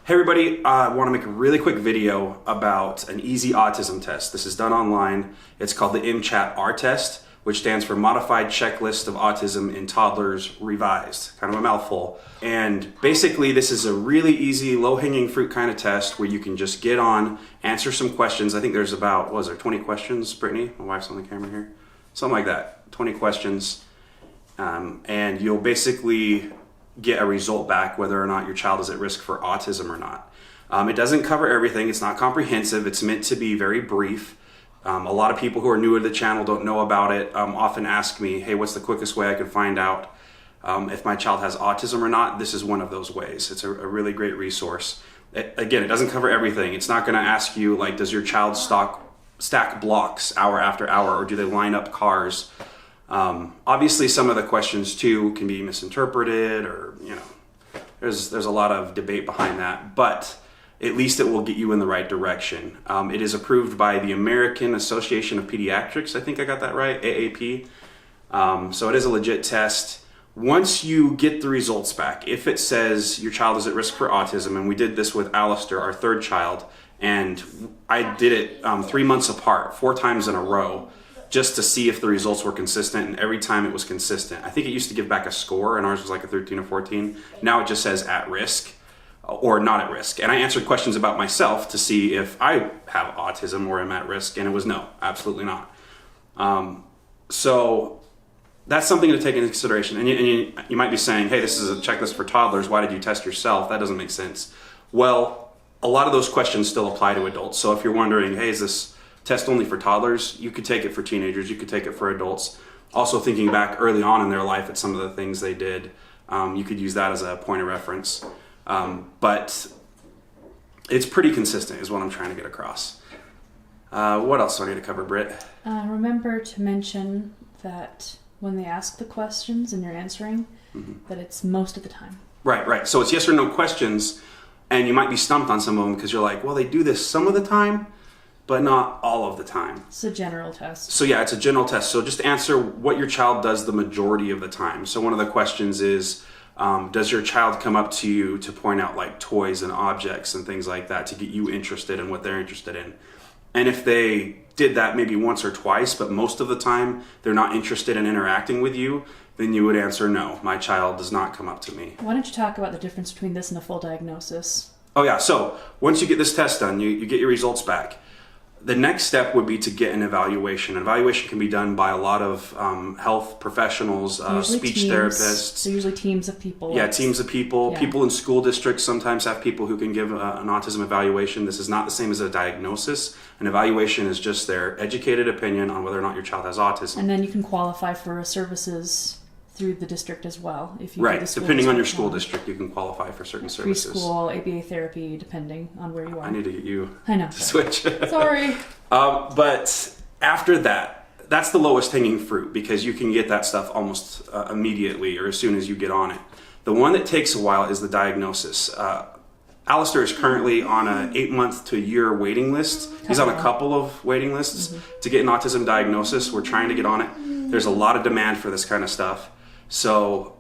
Hey everybody, I want to make a really quick video about an easy autism test. This is done online. It's called the MCHAT-R test, which stands for Modified Checklist of Autism in Toddlers Revised. Kind of a mouthful. And basically this is a really easy, low-hanging fruit kind of test where you can just get on, answer some questions. I think there's about, what was there, 20 questions, Brittany? My wife's on the camera here. Something like that, 20 questions. And you'll basically get a result back whether or not your child is at risk for autism or not. It doesn't cover everything. It's not comprehensive. It's meant to be very brief. A lot of people who are new to the channel don't know about it, often ask me, hey, what's the quickest way I can find out if my child has autism or not? This is one of those ways. It's a really great resource. Again, it doesn't cover everything. It's not going to ask you, like, does your child stack blocks hour after hour, or do they line up cars? Obviously some of the questions too can be misinterpreted, or there's a lot of debate behind that, but at least it will get you in the right direction. It is approved by the American Association of Pediatrics. I think I got that right, AAP. So it is a legit test. Once you get the results back, if it says your child is at risk for autism, and we did this with Alistair, our third child, and I did it 3 months apart, 4 times in a row, just to see if the results were consistent, and every time it was consistent. I think it used to give back a score, and ours was like a 13 or 14. Now it just says at risk or not at risk. And I answered questions about myself to see if I have autism or am at risk, and it was no, absolutely not. So that's something to take into consideration. And you might be saying, hey, this is a checklist for toddlers. Why did you test yourself? That doesn't make sense. Well, a lot of those questions still apply to adults. So if you're wondering, hey, is this test only for toddlers? You could take it for teenagers, you could take it for adults. Also thinking back early on in their life at some of the things they did, you could use that as a point of reference. But it's pretty consistent is what I'm trying to get across. What else do I need to cover, Britt? Remember to mention that when they ask the questions and you're answering, that it's most of the time. Right. So it's yes or no questions, and you might be stumped on some of them because you're like, well, they do this some of the time, but not all of the time. It's a general test. So yeah, it's a general test. So just answer what your child does the majority of the time. So one of the questions is, does your child come up to you to point out like toys and objects and things like that to get you interested in what they're interested in? And if they did that maybe once or twice, but most of the time they're not interested in interacting with you, then you would answer, no, my child does not come up to me. Why don't you talk about the difference between this and a full diagnosis? Oh yeah, so once you get this test done, you get your results back. The next step would be to get an evaluation. An evaluation can be done by a lot of health professionals, speech therapists. So usually teams of people. Yeah, teams of people. Yeah. People in school districts sometimes have people who can give an autism evaluation. This is not the same as a diagnosis. An evaluation is just their educated opinion on whether or not your child has autism. And then you can qualify for services through the district as well. If you right, depending on your school district, you can qualify for certain services. Preschool, ABA therapy, depending on where you are. I need to get you to switch. Sorry. But after that, that's the lowest hanging fruit because you can get that stuff almost immediately or as soon as you get on it. The one that takes a while is the diagnosis. Alistair is currently on an 8-month to a year waiting list. He's on a couple of waiting lists to get an autism diagnosis. We're trying to get on it. There's a lot of demand for this kind of stuff. So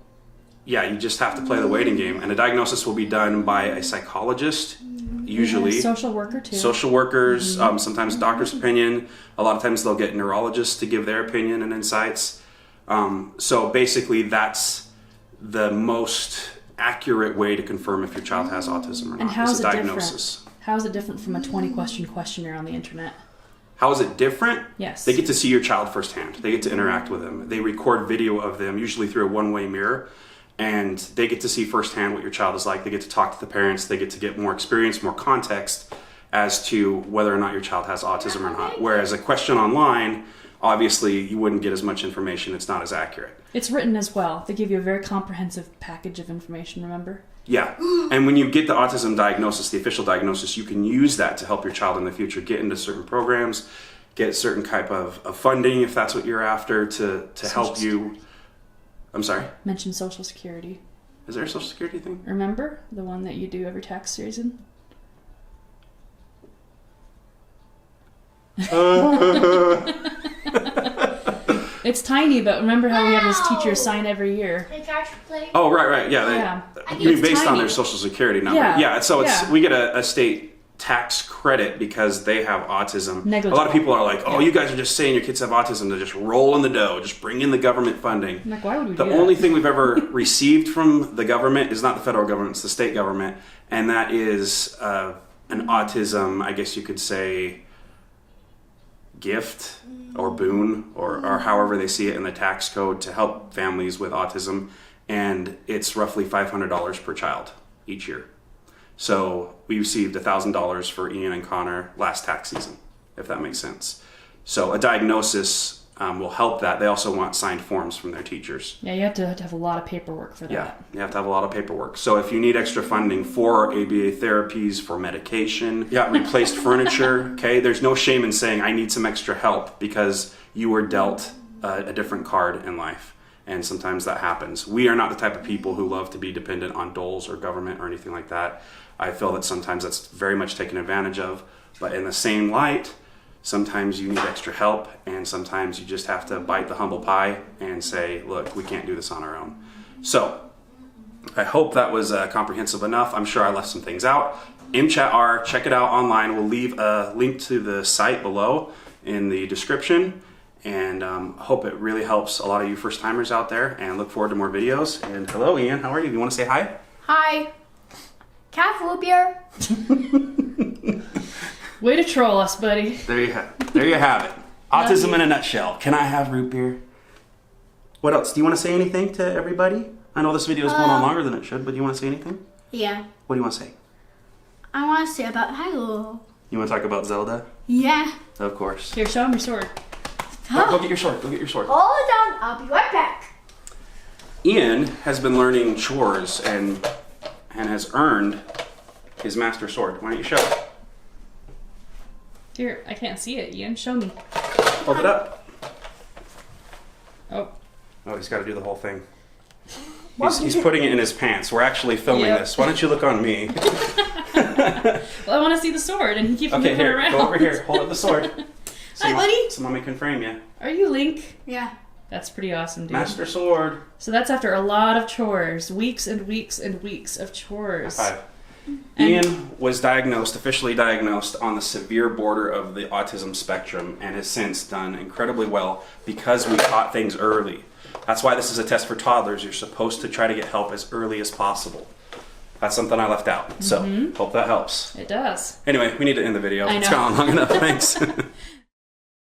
yeah, you just have to play the waiting game, and a diagnosis will be done by a psychologist, usually. Yeah, social worker too. Social workers, sometimes doctor's opinion. A lot of times they'll get neurologists to give their opinion and insights. So basically that's the most accurate way to confirm if your child has autism or not. And how is a diagnosis. Different? How is it different from a 20-question questionnaire on the internet? How is it different? Yes. They get to see your child firsthand. They get to interact with them. They record video of them, usually through a one-way mirror, and they get to see firsthand what your child is like. They get to talk to the parents. They get to get more experience, more context as to whether or not your child has autism or not. Whereas a question online, obviously you wouldn't get as much information. It's not as accurate. It's written as well. They give you a very comprehensive package of information, remember? Yeah, and when you get the autism diagnosis, the official diagnosis, you can use that to help your child in the future get into certain programs, get certain type of funding if that's what you're after to help you. I'm sorry? Mention Social Security. Is there a Social Security thing? Remember? The one that you do every tax season? It's tiny, but remember how we have this teacher sign every year? Oh, right. Yeah. Yeah. You mean It's based on tiny. their social security number. Yeah. So Yeah. we get a state tax credit because they have autism. Negligible. A lot of people are like, oh, Yeah. you guys are just saying your kids have autism to just roll in the dough, just bring in the government funding. I'm like, why would we The do only that? thing we've ever received from the government is not the federal government, it's the state government, and that is an autism, I guess you could say, gift or boon or however they see it in the tax code to help families with autism, and it's roughly $500 per child each year. So we received $1,000 for Ian and Connor last tax season, if that makes sense. So a diagnosis will help that. They also want signed forms from their teachers. Yeah, you have to have a lot of paperwork for that. Yeah, you have to have a lot of paperwork. So if you need extra funding for ABA therapies, for medication, replaced furniture, okay, there's no shame in saying I need some extra help because you were dealt a different card in life. And sometimes that happens. We are not the type of people who love to be dependent on doles or government or anything like that. I feel that sometimes that's very much taken advantage of. But in the same light, sometimes you need extra help, and sometimes you just have to bite the humble pie and say, look, we can't do this on our own. So I hope that was comprehensive enough. I'm sure I left some things out. MChatR, check it out online. We'll leave a link to the site below in the description, and hope it really helps a lot of you first timers out there, and look forward to more videos. And hello, Ian, how are you? You want to say hi? Hi. Can I have root beer? Way to troll us, buddy. There you have it. Autism in a nutshell. Can I have root beer? What else? Do you want to say anything to everybody? I know this video is going on longer than it should, but do you want to say anything? Yeah. What do you want to say? I want to say about Hyrule. You want to talk about Zelda? Yeah. Of course. Here, show him your sword. Go get your sword. Go get your sword. Hold on. I'll be right back. Ian has been learning chores and has earned his master sword. Why don't you show it? Here, I can't see it, Ian. Show me. Hold it up. Oh. Oh, he's got to do the whole thing. He's putting it in his pants. We're actually filming this. Why don't you look on me? Well, I want to see the sword, and he keeps Okay, moving here. around. Go over here. Hold up the sword. Hi, buddy. So Mommy can frame you. Are you Link? Yeah. That's pretty awesome, dude. Master sword. So that's after a lot of chores. Weeks and weeks and weeks of chores. High five. Ian was officially diagnosed on the severe border of the autism spectrum, and has since done incredibly well because we caught things early. That's why this is a test for toddlers. You're supposed to try to get help as early as possible. That's something I left out. So, hope that helps. It does. Anyway, we need to end the video. I It's know. gone long enough. Thanks.